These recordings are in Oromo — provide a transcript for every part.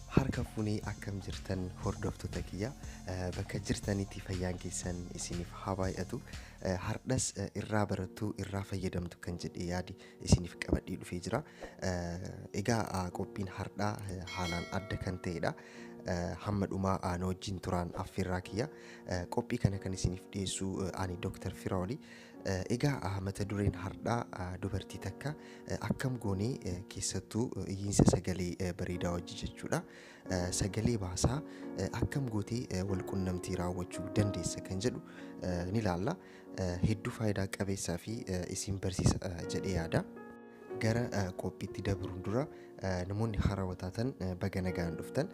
Harka fuunee akkam jirtan hordoftoota kiyya bakka jirtanitti fayyaan keessan isiniif haa baay'atu. Hardhas irraa barattuu irraa fayyadamtu kan jedhee yaadi isiniif qabadhee dhufee jira. Egaa qophiin hardhaa haalaan adda kan ta'edha. Hamma dhumaa ana wajjin turaan affeerraa kiyya. Qophii kana kan isiniif dhiyeessu ani Dr. Firaoli. Egaa mata dureen hardhaa dubartii takka akkam goonee keessattuu iyyiinsa sagalee bareedaa hojii jechuudha. Sagalee baasaa akkam gootee wal qunnamtii raawwachuu dandeessa kan jedhu ni ilaalla. Hedduu faayidaa qabeessaa fi isin barsiisa jedhee yaada. Gara qophiitti dabruun dura namoonni haarawaa taatan baga nagaan dhuftan.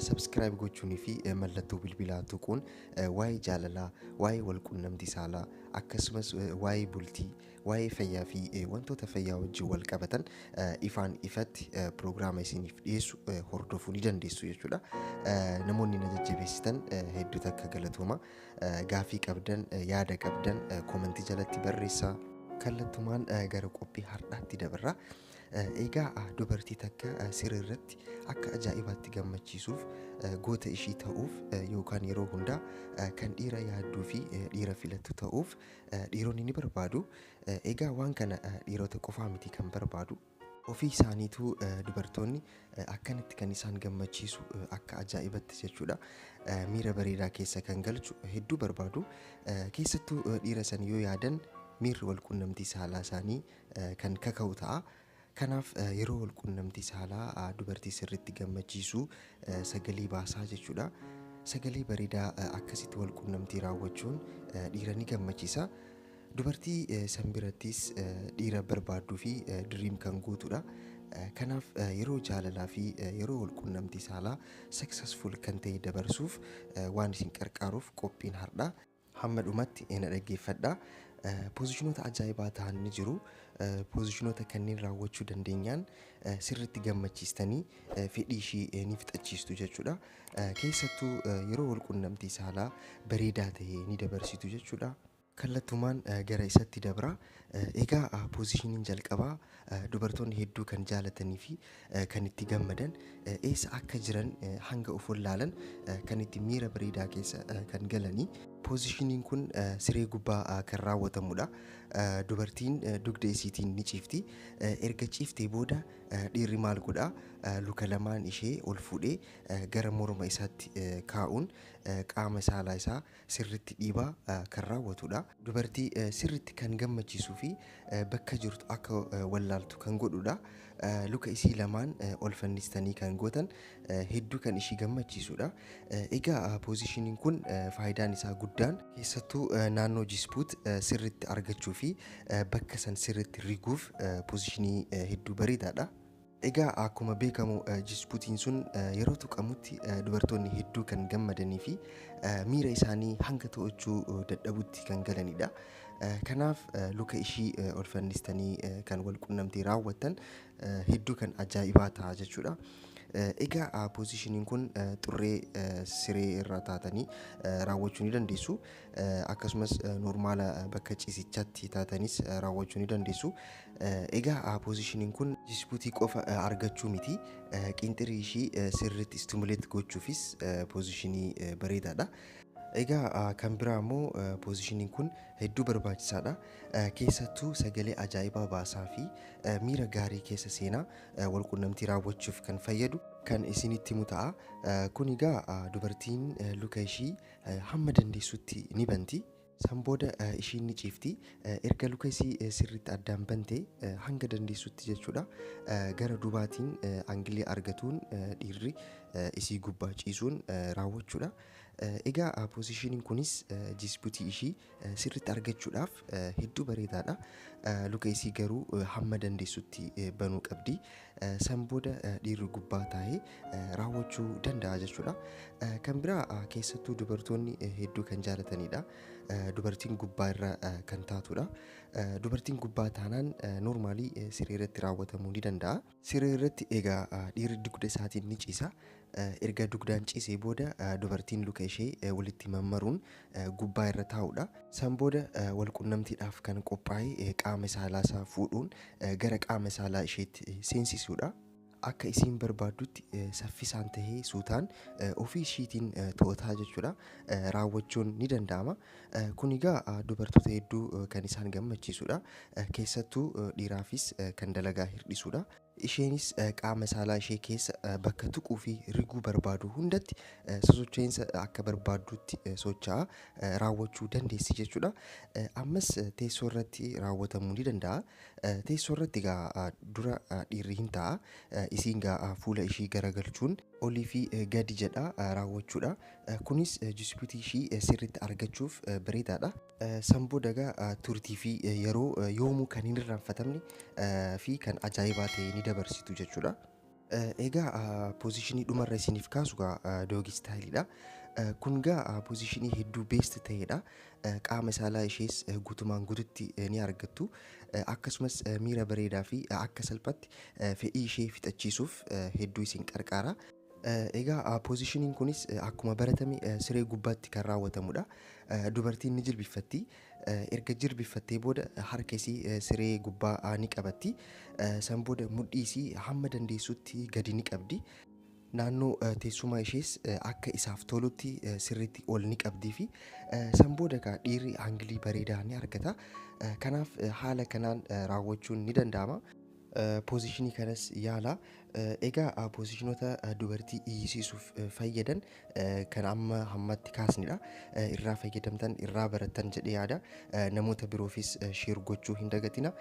Subscribe gochuunii fi mallattoo bilbilaa tuquun waa'ee jaalalaa, waa'ee wal qunnamtii saalaa akkasumas waa'ee bultii, waa'ee fayyaa fi wantoota fayyaa wajjin wal qabatan ifaan ifatti piroograama isiniif dhiyeessu hordofuu ni dandeessu jechuudha. Namoonni na jajjabeessitan hedduu takka galatooma. Gaafii qabdan, yaada qabdan koomentii jalatti barreessaa. Kallattumaan gara qophii hardhaatti dabarra. Egaa dubartii takka siree irratti akka ajaa'ibaatti gammachiisuuf goota ishii ta'uuf yookaan yeroo hundaa kan dhiira yaadduu fi dhiira filattu ta'uuf dhiironni ni barbaadu. Egaa waan kana dhiirota qofaa miti kan barbaadu. Ofii isaaniitu dubartoonni akkanatti kan isaan gammachiisu akka ajaa'ibatti jechuudha. Miira bareedaa keessa kan galchu hedduu barbaadu. Keessattuu dhiira san yoo yaadan miirri wal qunnamtii saalaa isaanii kan kaka'u ta'a. Kanaaf yeroo wal qunnamtii saalaa dubartii sirriitti gammachiisuu sagalee baasaa jechuudha. Sagalee bareedaa akkasitti wal qunnamtii raawwachuun dhiira ni gammachiisa. Dubartii san birattis dhiira barbaaduu fi diriim kan guutudha. Kanaaf yeroo jaalalaa fi yeroo wal qunnamtii saalaa successful kan ta'e dabarsuuf waan isin qarqaaruuf qophiin hardhaa hamma dhumatti na dhaggeeffadhaa. Poozishinoota ajaa'ibaa ta'an ni jiru. Poozishinoota kanneen raawwachuu dandeenyaan sirriitti gammachiistanii fedhii ishii ni fixachiistu jechuudha. Keessattuu yeroo wal qunnamtii saalaa bareedaa ta'e ni dabarsitu jechuudha. Kallattumaan gara isatti dabra. Egaa poozishiniin jalqabaa dubartoonni hedduu kan jaalatanii fi kan itti gammadan eessa akka jiran hanga of wallaalan kan itti miira bareedaa keessa kan galanii. Poozishiniin kun siree gubbaa kan raawwatamudha. Dubartiin dugda isiitiin ni ciifti. Erga ciiftee booda dhiirri maal godhaa? Luka lamaan ishee ol fuudhee gara morma isaatti kaa'uun qaama saalaa isaa sirriitti dhiibaa kan raawwatudha. Dubartii sirriitti kan gammachiisuu fi bakka jirtu akka wallaaltu kan godhudha. Luka isii lamaan ol fannistanii kan gootan hedduu kan ishii gammachiisudha. Egaa poozishiniin kun faayidaan isaa guddaan keessattuu naannoo jispuut sirriitti argachuu fi bakka san sirriitti riguuf poozishinii hedduu bareedaadha. Egaa akkuma beekamu jispuutiin sun yeroo tuqamutti dubartoonni hedduu kan gammadanii fi miira isaanii hanga to'achuu dadhabutti kan galanidha. Kanaaf luka ishii ol fannistanii kan wal qunnamtii raawwatan hedduu kan ajaa'ibaa ta'a jechuudha. Egaa poozishiniin kun xurree siree irra taatanii raawwachuu ni dandeessu. Akkasumas normaala bakka ciisichaatti taatanis raawwachuu ni dandeessu. Egaa poozishiniin kun jispuutii qofa argachuu miti. Qinxirii ishii sirriitti stimuleet gochuufis poozishinii bareedaadha. Egaa kan biraa immoo poozishiniin kun hedduu barbaachisaadha. Keessattuu sagalee ajaa'ibaa baasaa fi miira gaarii keessa seenaa wal qunnamtii raawwachuuf kan fayyadu kan isinitti himu ta'a. Kun egaa dubartiin luka ishii hamma dandeessutti ni banti. San booda ishiin ni ciifti. Erga luka isii sirriitti addaan bantee hanga dandeessutti jechuudha. Gara dubaatiin angilii argatuun dhiirri isii gubbaa ciisuun raawwachuudha. Egaa poozishiniin kunis jispuutii ishii sirriitti argachuudhaaf hedduu bareedaadha. Luka isii garuu hamma dandeessutti banuu qabdi. San booda dhiirri gubbaa taa'ee raawwachuu danda'a jechuudha. Kan biraa keessattuu dubartoonni hedduu kan jaalatanidha. Dubartiin gubbaa irra kan taatudha. Dubartiin gubbaa taanaan normaalii siree irratti raawwatamuu ni danda'a. Siree irratti egaa dhiirri dugda isaatiin ni ciisa. Erga dugdaan ciisee booda dubartiin luka ishee walitti mammaruun gubbaa irra taa'udha. San booda wal qunnamtiidhaaf kan qophaa'e qaama saalaa isaa fuudhuun gara qaama saalaa isheetti seensisuudha. akka isiin barbaaddutti saffisaan tahee suutaan ofii ishiitiin to'ataa jechuudha. Raawwachuun ni danda'ama. Kun egaa dubartoota hedduu kan isaan gammachiisudha. Keessattuu dhiiraafis kan dalagaa hir'isudha. Isheenis qaama saalaa ishee keessa bakka tuquu fi riguu barbaadu hundatti sosocho'iinsa akka barbaaddutti socho'aa raawwachuu dandeessi jechuudha. Ammas teessoo irratti raawwatamuu ni danda'a. Teessoo irratti egaa dura dhiirri hin ta'a. Isiin egaa fuula ishii garagalchuun olii fi gadi jedha raawwachuudha. Kunis jispuutii ishii sirriitti argachuuf bareedaadha. Samboo dagaa turtii fi yeroo yoomuu kan hin irraanfatamne fi kan ajaa'ibaa ta'e ni dabarsitu jechuudha. Egaa poozishinii dhumarra isiniif kaasu doogi istaayiliidha. Kun egaa poozishinii hedduu beest ta'edha. Qaama saalaa ishees guutumaan guututti ni argattu. Akkasumas miira bareedaa fi akka salphatti fedhii ishee fixachiisuuf hedduu isin qarqaara. Egaa poozishiniin kunis akkuma baratame siree gubbaatti kan raawwatamudha. Dubartiin ni jilbiffatti. Erga jilbiffattee booda harka isii siree gubbaa ni qabatti. San booda mudhii isii hamma dandeessutti gadi ni qabdi. Naannoo teessumaa ishees akka isaaf tolutti sirriitti ol ni qabdii fi san booda dhiirri hangilii bareedaa ni argata. Kanaaf haala kanaan raawwachuun ni danda'ama. Poozishinii kanas yaala. Egaa poozishinoota dubartii iyyisiisuuf fayyadan kan amma hammatti kaasnidha. Irraa fayyadamtan, irraa barattan jedhee yaada. Namoota biroofis sheer gochuu hin dagatina.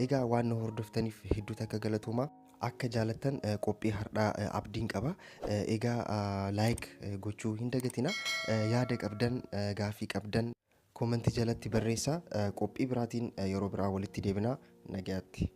Egaa waan nu hordoftaniif hedduu takka galatoomaa. Akka jaalattan qophii har'aa abdiin qaba. Egaa laayik gochuu hin dagatina. Yaada qabdan, gaafii qabdan koomentii jalatti barreessaa. Qophii biraatiin yeroo biraa walitti deebinaa. Nagaatti.